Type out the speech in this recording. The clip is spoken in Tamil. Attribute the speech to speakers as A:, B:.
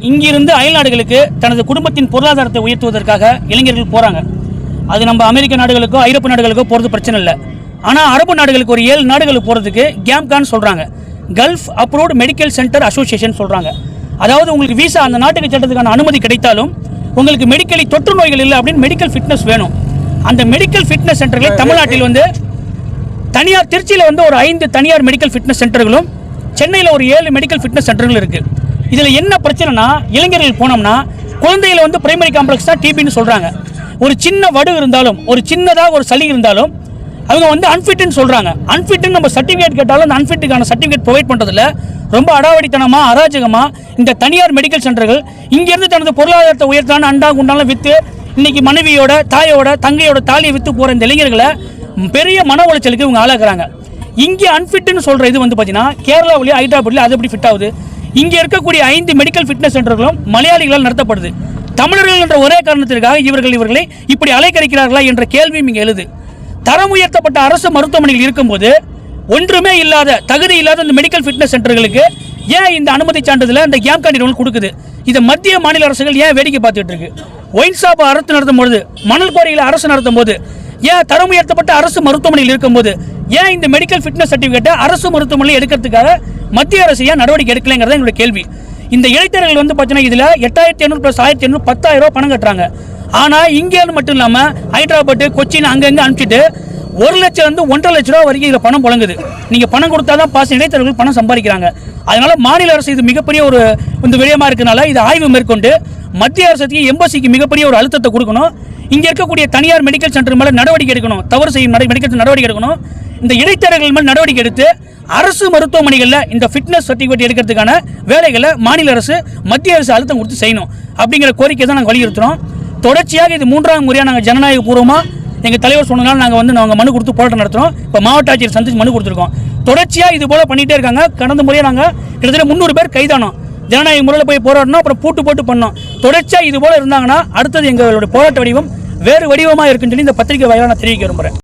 A: இங்கிருந்து அயல்நாடுகளுக்கு தனது குடும்பத்தின் பொருளாதாரத்தை உயர்த்துவதற்காக இளைஞர்கள் போகிறாங்க. அது நம்ம அமெரிக்க நாடுகளுக்கோ ஐரோப்பிய நாடுகளுக்கோ போகிறது பிரச்சனை இல்லை. ஆனால் அரபு நாடுகளுக்கு ஒரு 7 நாடுகளுக்கு போகிறதுக்கு கேம்கான்னு சொல்கிறாங்க, gulf approved medical centre association சொல்கிறாங்க. அதாவது உங்களுக்கு வீசா அந்த நாட்டுக்கு செல்றதுக்கான அனுமதி கிடைத்தாலும் உங்களுக்கு மெடிக்கலி தொற்று நோய்கள் இல்லை அப்படின்னு மெடிக்கல் ஃபிட்னஸ் வேணும். அந்த மெடிக்கல் ஃபிட்னஸ் சென்டர்களை தமிழ்நாட்டில் வந்து தனியார் திருச்சியில் வந்து ஒரு 5 தனியார் மெடிக்கல் ஃபிட்னஸ் சென்டர்களும் சென்னையில் ஒரு 7 மெடிக்கல் ஃபிட்னஸ் சென்டர்களும் இருக்குது. இதில் என்ன பிரச்சனைனா இளைஞர்கள் போனோம்னா குழந்தைகளை வந்து பிரைமரி காம்ப்ளெக்ஸ் தான் டிபின்னு சொல்கிறாங்க. ஒரு சின்ன வடு இருந்தாலும் ஒரு சின்னதாக ஒரு சளி இருந்தாலும் அவங்க வந்து அன்ஃபிட்னு சொல்கிறாங்க. அன்ஃபிட்னு நம்ம சர்டிஃபிகேட் கேட்டாலும் அந்த அன்ஃபிட்டுக்கான சர்டிஃபிகேட் ப்ரொவைட் பண்ணுறதில்ல. ரொம்ப அடாவடித்தனமாக அராஜகமாக இந்த தனியார் மெடிக்கல் சென்டர்கள் இங்கேருந்து தனது பொருளாதாரத்தை உயர்த்தான அண்டா குண்டாலும் விற்று இன்றைக்கி மனைவியோட தாயோட தங்கையோட தாலியை விற்று போகிற இந்த இளைஞர்களை பெரிய மன உளைச்சலுக்கு இவங்க ஆளாக்குறாங்க. இங்கே அன்ஃபிட்னு சொல்கிற இது வந்து பார்த்தீங்கன்னா கேரளாவிலேயே ஹைதராபாத்லேயே அது எப்படி ஃபிட் ஆகுது? இங்கே இருக்கக்கூடிய 5 மெடிக்கல் ஃபிட்னஸ் சென்டர்களும் மலையாளிகளால் நடத்தப்படுது. தமிழர்கள் என்ற ஒரே காரணத்திற்காக இவர்களை இப்படி அலைக்கழிக்கிறார்களா என்ற கேள்வியும் இங்கே எழுது. தரம் உயர்த்தப்பட்ட அரசு மருத்துவமனைகள் இருக்கும்போது ஒன்றுமே இல்லாத தகுதி இல்லாத இந்த மெடிக்கல் ஃபிட்னஸ் சென்டர்களுக்கு ஏன் இந்த அனுமதி சான்றிதழை இந்த கேம் கார்டு கொடுக்குது? இதை மத்திய மாநில அரசுகள் ஏன் வேடிக்கை பார்த்துட்டு இருக்கு? ஒயின் ஷாப் அரசு நடத்தும் போது, மணல் குவாரிகளை அரசு நடத்தும் போது, ஏன் தரம் உயர்த்தப்பட்ட அரசு மருத்துவமனையில் இருக்கும்போது ஏன் இந்த மெடிக்கல் ஃபிட்னஸ் சர்டிஃபிகேட்டை அரசு மருத்துவமனையில் எடுக்கிறதுக்காக மத்திய அரசு ஏன் நடவடிக்கை எடுக்கலைங்கிறத என்னோட கேள்வி. இந்த இளைஞர்கள் வந்து பார்த்தீங்கன்னா இதில் 8500 + 1500 10,000 ரூபா பணம் கட்டுறாங்க. ஆனால் இங்கேருந்து மட்டும் இல்லாமல் ஹைதராபாத் கொச்சின் அங்கங்கே அனுப்பிச்சிட்டு 1 லட்சம் 1.5 லட்ச ரூபா வரைக்கும் இதில் பணம் புழங்குது. நீங்கள் பணம் கொடுத்தா தான் பாஸ் இடைத்தரகர்கள் பணம் சம்பாதிக்கிறாங்க. அதனால் மாநில அரசு இது மிகப்பெரிய ஒரு இந்த விடயமாக இருக்கிறனால இது ஆய்வு மேற்கொண்டு மத்திய அரசுக்கு எம்பசிக்கு மிகப்பெரிய ஒரு அழுத்தத்தை கொடுக்கணும். இங்கே இருக்கக்கூடிய தனியார் மெடிக்கல் சென்டர் மேலே நடவடிக்கை எடுக்கணும். தவறு செய்யும் மெடிக்கல் நடவடிக்கை எடுக்கணும். இந்த இடைத்தரகர்கள் மேல் நடவடிக்கை எடுத்து அரசு மருத்துவமனைகளில் இந்த ஃபிட்னஸ் சர்டிஃபிகேட் எடுக்கிறதுக்கான வேலைகளை மாநில அரசு மத்திய அரசு அழுத்தம் கொடுத்து செய்யணும் அப்படிங்கிற கோரிக்கை தான் நாங்கள் வலியுறுத்துகிறோம். தொடர்ச்சியாக இது 3ஆம் முறையாக நாங்கள் ஜனநாயக பூர்வமாக எங்கள் தலைவர் சொன்னதால் நாங்கள் மனு கொடுத்து போராட்டம் நடத்துகிறோம். இப்போ மாவட்ட ஆட்சியர் சந்திச்சு மனு கொடுத்துருக்கோம். தொடர்ச்சியாக இது போல் பண்ணிகிட்டே இருக்காங்க. கடந்த முறையாக நாங்கள் கிட்டத்தட்ட 300 பேர் கைதானோம். ஜனநாயக முறையில் போய் போராடணும், அப்புறம் போட்டு பண்ணோம். தொடர்ச்சியாக இது போல் இருந்தாங்கன்னா அடுத்தது எங்களுடைய போராட்ட வடிவம் வேறு வடிவமாக இருக்குன்னு சொல்லி இந்த பத்திரிகை வாயிலாக நான் தெரிவிக்க விரும்புகிறேன்.